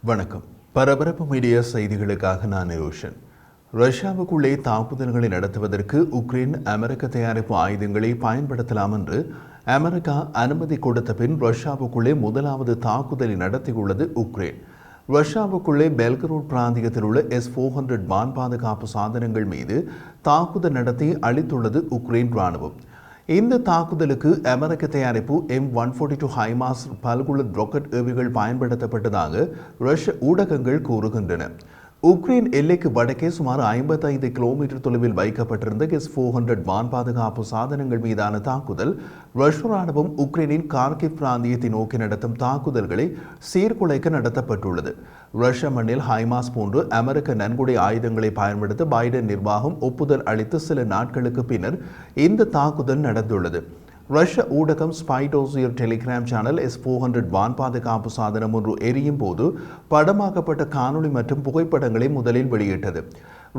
வணக்கம். பரபரப்பு மீடியா செய்திகளுக்காக நான் ரோஷன். ரஷ்யாவுக்குள்ளே தாக்குதல்களை நடத்துவதற்கு உக்ரைன் அமெரிக்க தயாரிப்பு ஆயுதங்களை பயன்படுத்தலாம் என்று அமெரிக்கா அனுமதி கொடுத்த பின் ரஷ்யாவுக்குள்ளே முதலாவது தாக்குதலை நடத்தியுள்ளது உக்ரைன். ரஷ்யாவுக்குள்ளே பெல்கரோட் பிராந்தியத்தில் உள்ள S-400 வான் பாதுகாப்பு சாதனங்கள் மீது தாக்குதல் நடத்தி அளித்துள்ளது உக்ரைன் ராணுவம். இந்த தாக்குதலுக்கு அமெரிக்க தயாரிப்பு M142 ஹைமார்ஸ் பல்குழல் ராக்கெட் ஏவுகள் பயன்படுத்தப்பட்டதாக ரஷ்ய ஊடகங்கள் கூறுகின்றன. உக்ரைன் எல்லைக்கு வடக்கே சுமார் 55 கிலோமீட்டர் தொலைவில் வைக்கப்பட்டிருந்த S-400 வான் பாதுகாப்பு சாதனங்கள் மீதான தாக்குதல் ரஷ்ய ராணுவம் உக்ரைனின் கார்கிவ் பிராந்தியத்தை நோக்கி நடத்தும் தாக்குதல்களை சீர்குலைக்க நடத்தப்பட்டுள்ளது. ரஷ்ய மண்ணில் ஹைமார்ஸ் போன்று அமெரிக்க நன்கொடை ஆயுதங்களை பயன்படுத்த பைடன் நிர்வாகம் ஒப்புதல் அளித்து சில நாட்களுக்கு பின்னர் இந்த தாக்குதல் நடந்துள்ளது. ரஷ்ய ஊடகம் ஸ்பைடோசியர் டெலிகிராம் சேனல் S-400 வான் பாதுகாப்பு சாதனம் ஒன்று எரியும் போது படமாக்கப்பட்ட காணொளி மற்றும் புகைப்படங்களை முதலில் வெளியிட்டது.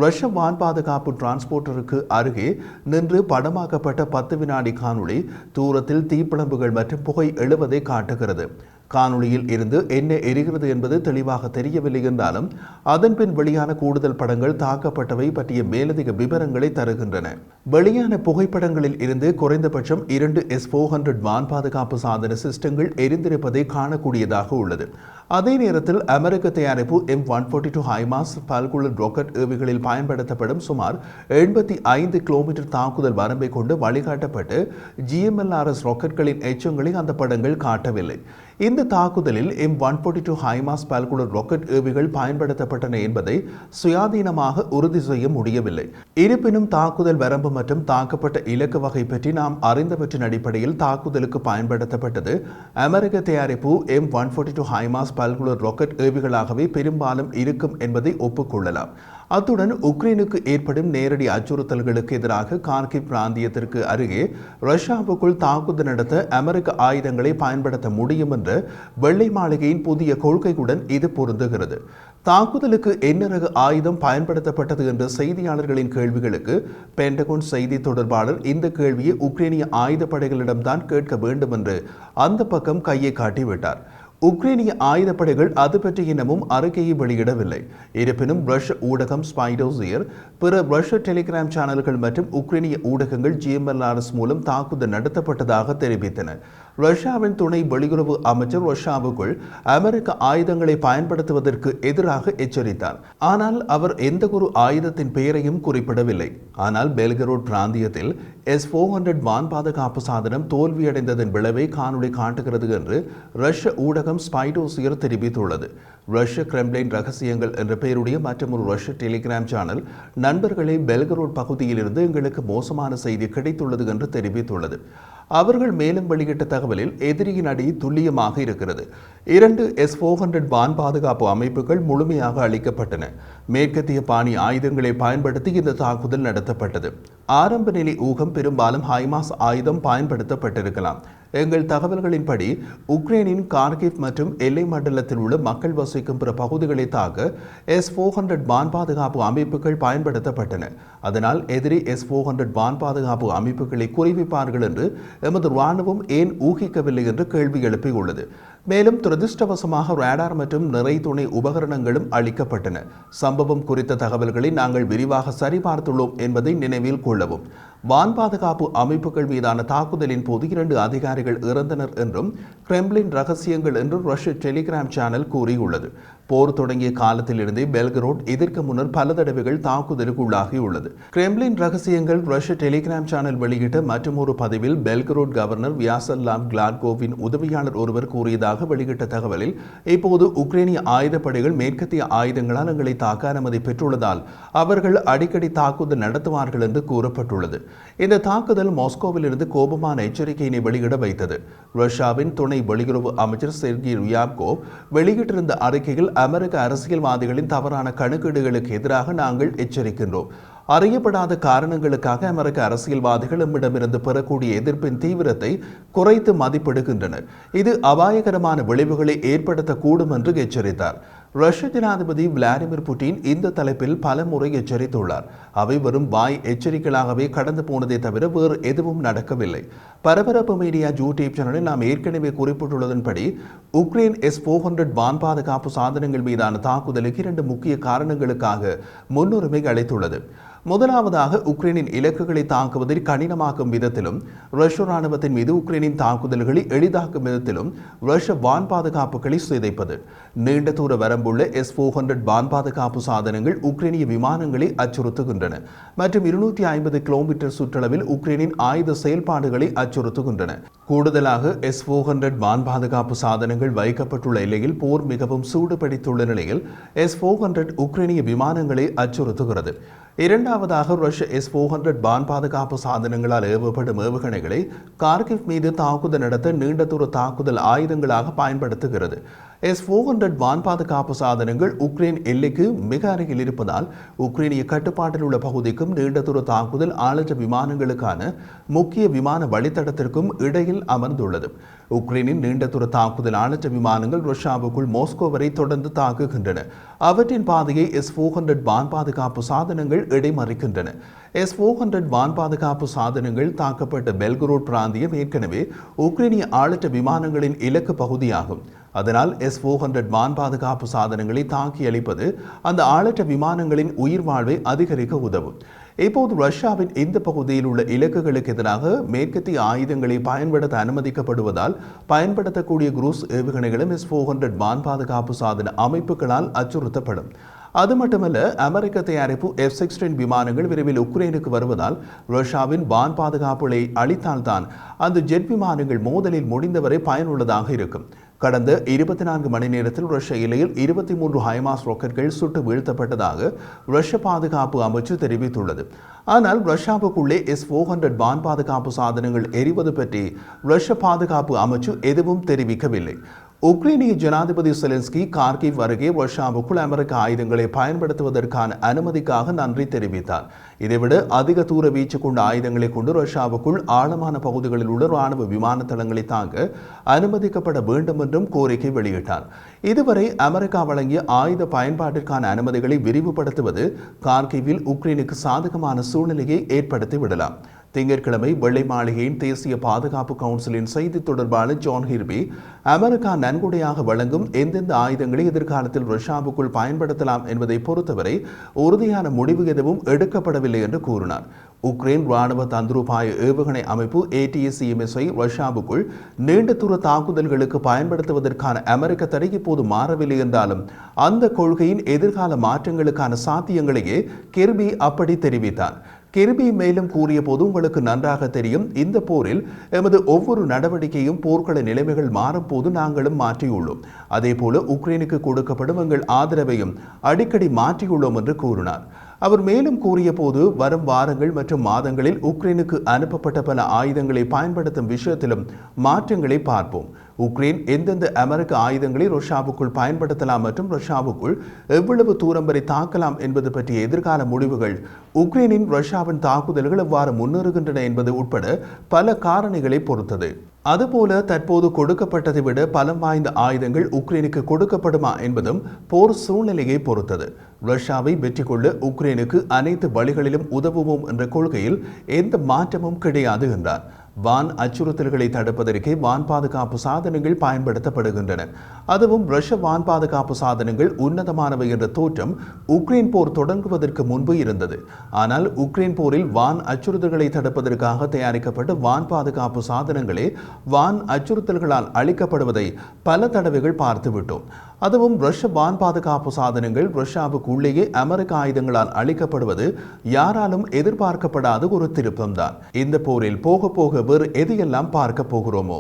ரஷ்ய வான் பாதுகாப்பு டிரான்ஸ்போர்ட்டருக்கு அருகே நின்று படமாக்கப்பட்ட 10 வினாடி காணொளி தூரத்தில் தீப்பிழம்புகள் மற்றும் புகை எழுவதை காட்டுகிறது. காணொளியில் இருந்து என்ன எரிகிறது என்பது தெளிவாக தெரியவில்லை என்றாலும் அதன்பின் வெளியான கூடுதல் படங்கள் தாக்கப்பட்டவை பற்றிய மேலதிக விவரங்களை தருகின்றன. வெளியான புகைப்படங்களில் இருந்து குறைந்தபட்சம் 2 S-400 வான் பாதுகாப்பு சாதன சிஸ்டங்கள் எரிந்திருப்பதை காணக்கூடியதாக உள்ளது. அதே நேரத்தில் அமெரிக்க தயாரிப்பு M142 ஹைமார்ஸ் பல்குழல் ராக்கெட் ஏவுகளில் பயன்படுத்தப்படும் சுமார் 85 கிலோமீட்டர் தாக்குதல் வரம்பை கொண்டு வழிகாட்டப்பட்டு GMLRS ராக்கெட்களின் எச்சங்களை அந்த படங்கள் காட்டவில்லை. இந்த தாக்குதலில் M142 ஹைமார்ஸ் பல்குழல் ராக்கெட் ஏவுகள் பயன்படுத்தப்பட்டன என்பதை சுயாதீனமாக உறுதி செய்ய முடியவில்லை. இருப்பினும் தாக்குதல் வரம்பு மற்றும் தாக்கப்பட்ட இலக்கு வகை பற்றி நாம் அறிந்தவற்றின் அடிப்படையில் தாக்குதலுக்கு பயன்படுத்தப்பட்டது அமெரிக்க தயாரிப்பு M142 ஹைமார்ஸ் பல்குழல் ராக்கெட் ஏவுகளாகவே பெரும்பாலும் இருக்கும் என்பதை ஒப்புக்கொள்ளலாம். அத்துடன் உக்ரைனுக்கு ஏற்படும் நேரடி அச்சுறுத்தல்களுக்கு எதிராக கார்கிவ் பிராந்தியத்திற்கு அருகே ரஷ்யாவுக்குள் தாக்குதல் நடத்த அமெரிக்க ஆயுதங்களை பயன்படுத்த முடியும் என்ற வெள்ளை மாளிகையின் புதிய கொள்கையுடன் இது பொருந்துகிறது. தாக்குதலுக்கு என்ன ரக ஆயுதம் பயன்படுத்தப்பட்டது என்ற செய்தியாளர்களின் கேள்விகளுக்கு பென்டகன் செய்தி தொடர்பாளர் இந்த கேள்வியை உக்ரைனிய ஆயுதப்படைகளிடம்தான் கேட்க வேண்டும் என்று அந்த பக்கம் கையை காட்டிவிட்டார். உக்ரைனிய ஆயுதப்படைகள் அது பற்றி இன்னமும் அறிக்கையை வெளியிடவில்லை. இருப்பினும் ரஷ்ய ஊடகம் ஸ்பைடோசியர், பிற ரஷ்ய டெலிகிராம் சேனல்கள் மற்றும் உக்ரைனிய ஊடகங்கள் GMLRS மூலம் தாக்குதல் நடத்தப்பட்டதாக தெரிவித்தன. ரஷ்யாவின் துணை வெளியுறவு அமைச்சர் ரஷ்யாவுக்குள் அமெரிக்க ஆயுதங்களை பயன்படுத்துவதற்கு எதிராக எச்சரித்தார். ஆனால் அவர் எந்த ஒரு ஆயுதத்தின் பெயரையும் குறிப்பிடவில்லை. ஆனால் பெல்கரோட் பிராந்தியத்தில் S-400 வான் பாதுகாப்பு சாதனம் தோல்வியடைந்ததன் விளைவை காணொளி காட்டுகிறது என்று ரஷ்ய ஊடகம் ஸ்பைடோசியர் தெரிவித்துள்ளது. ரஷ்ய கிரெம்ளின் ரகசியங்கள் என்ற பெயருடைய மற்றொரு ரஷ்ய டெலிகிராம் சேனல் நண்பர்களே, பெல்கரோட் பகுதியிலிருந்து எங்களுக்கு மோசமான செய்தி கிடைத்துள்ளது என்று தெரிவித்துள்ளது. அவர்கள் மேலும் வெளியிட்ட தகவலில் எதிரியின் அடி துல்லியமாக இருக்கிறது. 2 S-400 வான் பாதுகாப்பு அமைப்புகள் முழுமையாக அளிக்கப்பட்டன. மேற்கத்திய பாணி ஆயுதங்களை பயன்படுத்தி இந்த தாக்குதல் நடத்தப்பட்டது. ஆரம்ப நிலை ஊகம் பெரும்பாலும் ஹைமார்ஸ் ஆயுதம் பயன்படுத்தப்பட்டிருக்கலாம். எங்கள் தகவல்களின்படி உக்ரைனின் கார்கிவ் மற்றும் எல்லை மண்டலத்தில் உள்ள மக்கள் வசிக்கும் பிற பகுதிகளை தாக்க S-400 வான் பாதுகாப்பு அமைப்புகள் பயன்படுத்தப்பட்டன. அதனால் எதிரி S-400 வான் பாதுகாப்பு அமைப்புகளை குறிவிப்பார்கள் என்று எமது ராணுவம் ஏன் ஊகிக்கவில்லை என்று கேள்வி எழுப்பியுள்ளது. மேலும் துரதிருஷ்டவசமாக ரேடார் மற்றும் நிறை துணை உபகரணங்களும் அளிக்கப்பட்டன. சம்பவம் குறித்த தகவல்களை நாங்கள் விரிவாக சரிபார்த்துள்ளோம் என்பதை நினைவில் கொள்ளவும். வான் பாதுகாப்பு அமைப்புகள் மீதான தாக்குதலின் போது 2 அதிகாரிகள் இறந்தனர் என்றும் கிரெம்ளின் ரகசியங்கள் என்றும் ரஷ்ய டெலிகிராம் சேனல் கூறியுள்ளது. போர் தொடங்கிய காலத்திலிருந்தே பெல்கரோட் இதற்கு முன்னர் பல தடவைகள் தாக்குதலுக்கு உள்ளாகியுள்ளது. கிரெம்ளின் ரகசியங்கள் ரஷ்ய டெலிகிராம் சேனல் வெளியிட்ட மற்றொரு பதிவில் பெல்கரோட் கவர்னர் வியாசல்லாவ் கிளாட்கோவின் உதவியாளர் ஒருவர் கூறியதாக வெளியிட்ட தகவலில், இப்போது உக்ரைனிய ஆயுதப்படைகள் மேற்கத்திய ஆயுதங்களால் எங்களை தாக்க அனுமதி பெற்றுள்ளதால் அவர்கள் அடிக்கடி தாக்குதல் நடத்துவார்கள் என்று கூறப்பட்டுள்ளது. இந்த தாக்குதல் மாஸ்கோவில் இருந்து கோபமான எச்சரிக்கையினை வெளியிட வைத்தது. ரஷ்யாவின் துணை வெளியுறவு அமைச்சர் செர்கி ரியாப்கோவ் வெளியிட்டிருந்த அறிக்கையில், அமெரிக்க அரசியல்வாதிகளின் தவறான கணக்கீடுகளுக்கு எதிராக நாங்கள் எச்சரிக்கின்றோம். அறியப்படாத காரணங்களுக்காக அமெரிக்க அரசியல்வாதிகள் நம்மிடமிருந்து பெறக்கூடிய எதிர்ப்பின் தீவிரத்தை குறைத்து மதிப்பிடுகின்றனர். இது அபாயகரமான விளைவுகளை ஏற்படுத்தக்கூடும் என்று எச்சரித்தார். ரஷ்ய ஜனாதிபதி விளாடிமிர் புட்டின் இந்த தலைப்பில் பல முறை எச்சரித்துள்ளார். அவை வெறும் வாய் எச்சரிக்கையாகவே கடந்து போனதே தவிர வேறு எதுவும் நடக்கவில்லை. பரபரப்பு மீடியா யூடியூப் சேனலில் நாம் ஏற்கனவே குறிப்பிட்டுள்ளதன்படி உக்ரைன் S-400 வான் பாதுகாப்பு சாதனங்கள் மீதான தாக்குதலுக்கு 2 முக்கிய காரணங்களுக்காக முன்னுரிமை அளித்துள்ளது. முதலாவதாக உக்ரைனின் இலக்குகளை தாக்குவதில் கடினமாக்கும் விதத்திலும் ரஷ்ய ராணுவத்தின் மீது உக்ரைனின் தாக்குதல்களை எளிதாக்கும் விதத்திலும் ரஷ்ய வான் பாதுகாப்புகளை சிதைப்பது. நீண்ட தூர வரம்புள்ள S-400 வான் பாதுகாப்பு சாதனங்கள் உக்ரைனிய விமானங்களை அச்சுறுத்துகின்றன மற்றும் 250 கிலோமீட்டர் சுற்றளவில் உக்ரைனின் ஆயுத செயல்பாடுகளை அச்சுறுத்துகின்றன. கூடுதலாக S-400 வான் பாதுகாப்பு சாதனங்கள் வைக்கப்பட்டுள்ள எல்லையில் போர் மிகவும் சூடுபிடித்துள்ள நிலையில் S-400 உக்ரைனிய விமானங்களை அச்சுறுத்துகிறது. இரண்டாவதாக ரஷ்ய S-400 வான் பாதுகாப்பு சாதனங்களால் ஏவப்படும் ஏவுகணைகளை கார்கிவ் மீது தாக்குதல் நடத்த நீண்ட தூர தாக்குதல் ஆயுதங்களாக பயன்படுத்துகிறது. S-400 வான் பாதுகாப்பு சாதனங்கள் உக்ரைன் எல்லைக்கு மிக அருகில் இருப்பதால் உக்ரைனிய கட்டுப்பாட்டில் உள்ள பகுதிக்கும் நீண்ட தூர தாக்குதல் ஆளற்ற விமானங்களுக்கான முக்கிய விமான வழித்தடத்திற்கும் இடையில் அமர்ந்துள்ளது. உக்ரைனின் நீண்ட தூர தாக்குதல் ஆளற்ற விமானங்கள் ரஷ்யாவுக்குள் மாஸ்கோ வரை தொடர்ந்து தாக்குகின்றன. அவற்றின் பாதையை S-400 வான் பாதுகாப்பு சாதனங்கள் இடைமறிக்கின்றன. S-400 வான் பாதுகாப்பு சாதனங்கள் தாக்கப்பட்ட பெல்கரோட் பிராந்தியம் ஏற்கனவே உக்ரைனிய ஆளற்ற விமானங்களின் இலக்கு பகுதியாகும். அதனால் S-400 வான் பாதுகாப்பு சாதனங்களை தாக்கி அளிப்பது அந்த ஆளற்ற விமானங்களின் உயிர் வாழ்வை அதிகரிக்க உதவும். இப்போது ரஷ்யாவின் இந்த பகுதியில் உள்ள இலக்குகளுக்கு எதிராக மேற்கத்திய ஆயுதங்களை பயன்படுத்த அனுமதிக்கப்படுவதால் பயன்படுத்தக்கூடிய குரூஸ் ஏவுகணைகளும் S-400 வான் பாதுகாப்பு சாதன அமைப்புகளால் அச்சுறுத்தப்படும். அது மட்டுமல்ல, அமெரிக்க தயாரிப்பு F-16 விமானங்கள் விரைவில் உக்ரைனுக்கு வருவதால் ரஷ்யாவின் வான் பாதுகாப்புகளை அளித்தால்தான் அந்த ஜெட் விமானங்கள் மோதலில் முடிந்தவரை பயனுள்ளதாக இருக்கும். கடந்த 24 மணி நேரத்தில் ரஷ்ய எல்லையில் 23 ஹைமாஸ் ராக்கெட்கள் சுட்டு வீழ்த்தப்பட்டதாக ரஷ்ய பாதுகாப்பு அமைச்சு தெரிவித்துள்ளது. ஆனால் ரஷ்யாவுக்குள்ளே S-400 வான் பாதுகாப்பு சாதனங்கள் எரிவது பற்றி ரஷ்ய பாதுகாப்பு அமைச்சு எதுவும் தெரிவிக்கவில்லை. உக்ரைனிய ஜனாதிபதி செலன்ஸ்கி கார்கிவ் அருகே ரஷ்யாவுக்குள் அமெரிக்க ஆயுதங்களை பயன்படுத்துவதற்கான அனுமதிக்காக நன்றி தெரிவித்தார். இதைவிட அதிக தூர வீச்சு கொண்ட ஆயுதங்களை கொண்டு ரஷ்யாவுக்குள் ஆழமான பகுதிகளில் உள்ள ராணுவ விமான தளங்களை தாக்க அனுமதிக்கப்பட வேண்டும் என்றும் கோரிக்கை வெளியிட்டார். இதுவரை அமெரிக்கா வழங்கிய ஆயுத பயன்பாட்டிற்கான அனுமதிகளை விரிவுபடுத்துவது கார்கிவில் உக்ரைனுக்கு சாதகமான சூழ்நிலையை ஏற்படுத்திவிடலாம். திங்கட்கிழமை வெள்ளை மாளிகையின் தேசிய பாதுகாப்பு கவுன்சிலின் செய்தி தொடர்பாளர் ஜான் கிர்பி அமெரிக்கா நன்கொடையாக வழங்கும் எந்தெந்த ஆயுதங்களை எதிர்காலத்தில் ரஷ்யாவுக்குள் பயன்படுத்தலாம் என்பதை பொறுத்தவரை உறுதியான முடிவு எதுவும் எடுக்கப்படவில்லை என்று கூறினார். உக்ரைன் ராணுவ தந்திரோபாய ஏவுகணை அமைப்பு ATACMS-ஐ ரஷ்யாவுக்குள் நீண்ட தூர தாக்குதல்களுக்கு பயன்படுத்துவதற்கான அமெரிக்க தடை இப்போது மாறவில்லை என்றாலும் அந்த கொள்கையின் எதிர்கால மாற்றங்களுக்கான சாத்தியங்களையே கிர்பி அப்படி தெரிவித்தார். கிர்பி மேலும் கூறிய போது, உங்களுக்கு நன்றாக தெரியும், இந்த போரில் எமது ஒவ்வொரு நடவடிக்கையும் போர்க்கள நிலைமைகள் மாறும்போது நாங்களும் மாற்றியுள்ளோம். அதேபோல உக்ரைனுக்கு கொடுக்கப்படும் எங்கள் ஆதரவையும் அடிக்கடி மாற்றியுள்ளோம் என்று கூறினார். அவர் மேலும் கூறிய போது, வரும் வாரங்கள் மற்றும் மாதங்களில் உக்ரைனுக்கு அனுப்பப்பட்ட பல ஆயுதங்களை பயன்படுத்தும் விஷயத்திலும் மாற்றங்களை பார்ப்போம். உக்ரைன் எந்தெந்த அமெரிக்க ஆயுதங்களை ரஷ்யாவுக்குள் பயன்படுத்தலாம் மற்றும் ரஷ்யாவுக்குள் எவ்வளவு தூரம் வரை தாக்கலாம் என்பது பற்றிய எதிர்கால முடிவுகள், உக்ரைனின் ரஷ்யாவின் தாக்குதல்கள் எவ்வாறு முன்னேறுகின்றன என்பது உட்பட பல காரணிகளை பொறுத்தது. அதுபோல தற்போது கொடுக்கப்பட்டதை விட பலம் வாய்ந்த ஆயுதங்கள் உக்ரைனுக்கு கொடுக்கப்படுமா என்பதும் போர் சூழ்நிலையை பொறுத்தது. ரஷ்யாவை வெற்றி கொள்ள உக்ரைனுக்கு அனைத்து வழிகளிலும் உதவுவோம் என்ற கொள்கையில் எந்த மாற்றமும் கிடையாது என்றார். வான் அச்சுறுத்தல்களை தடுப்பதற்கே வான் பாதுகாப்பு சாதனங்கள் பயன்படுத்தப்படுகின்றன. அதுவும் ரஷ்ய வான் பாதுகாப்பு சாதனங்கள் உன்னதமானவை என்ற தோற்றம் உக்ரைன் போர் தொடங்குவதற்கு முன்பு இருந்தது. ஆனால் உக்ரைன் போரில் வான் அச்சுறுத்தல்களை தடுப்பதற்காக தயாரிக்கப்பட்ட வான் பாதுகாப்பு சாதனங்களே வான் அச்சுறுத்தல்களால் அளிக்கப்படுவதை பல தடவைகள் பார்த்துவிட்டோம். அதுவும் ரஷ்ய வான் பாதுகாப்பு சாதனங்கள் ரஷ்யாவுக்கு உள்ளேயே அமெரிக்க ஆயுதங்களால் அளிக்கப்படுவது யாராலும் எதிர்பார்க்கப்படாத ஒரு திருப்பம்தான். இந்த போரில் போக போக வேறு எதையெல்லாம் பார்க்க போகிறோமோ.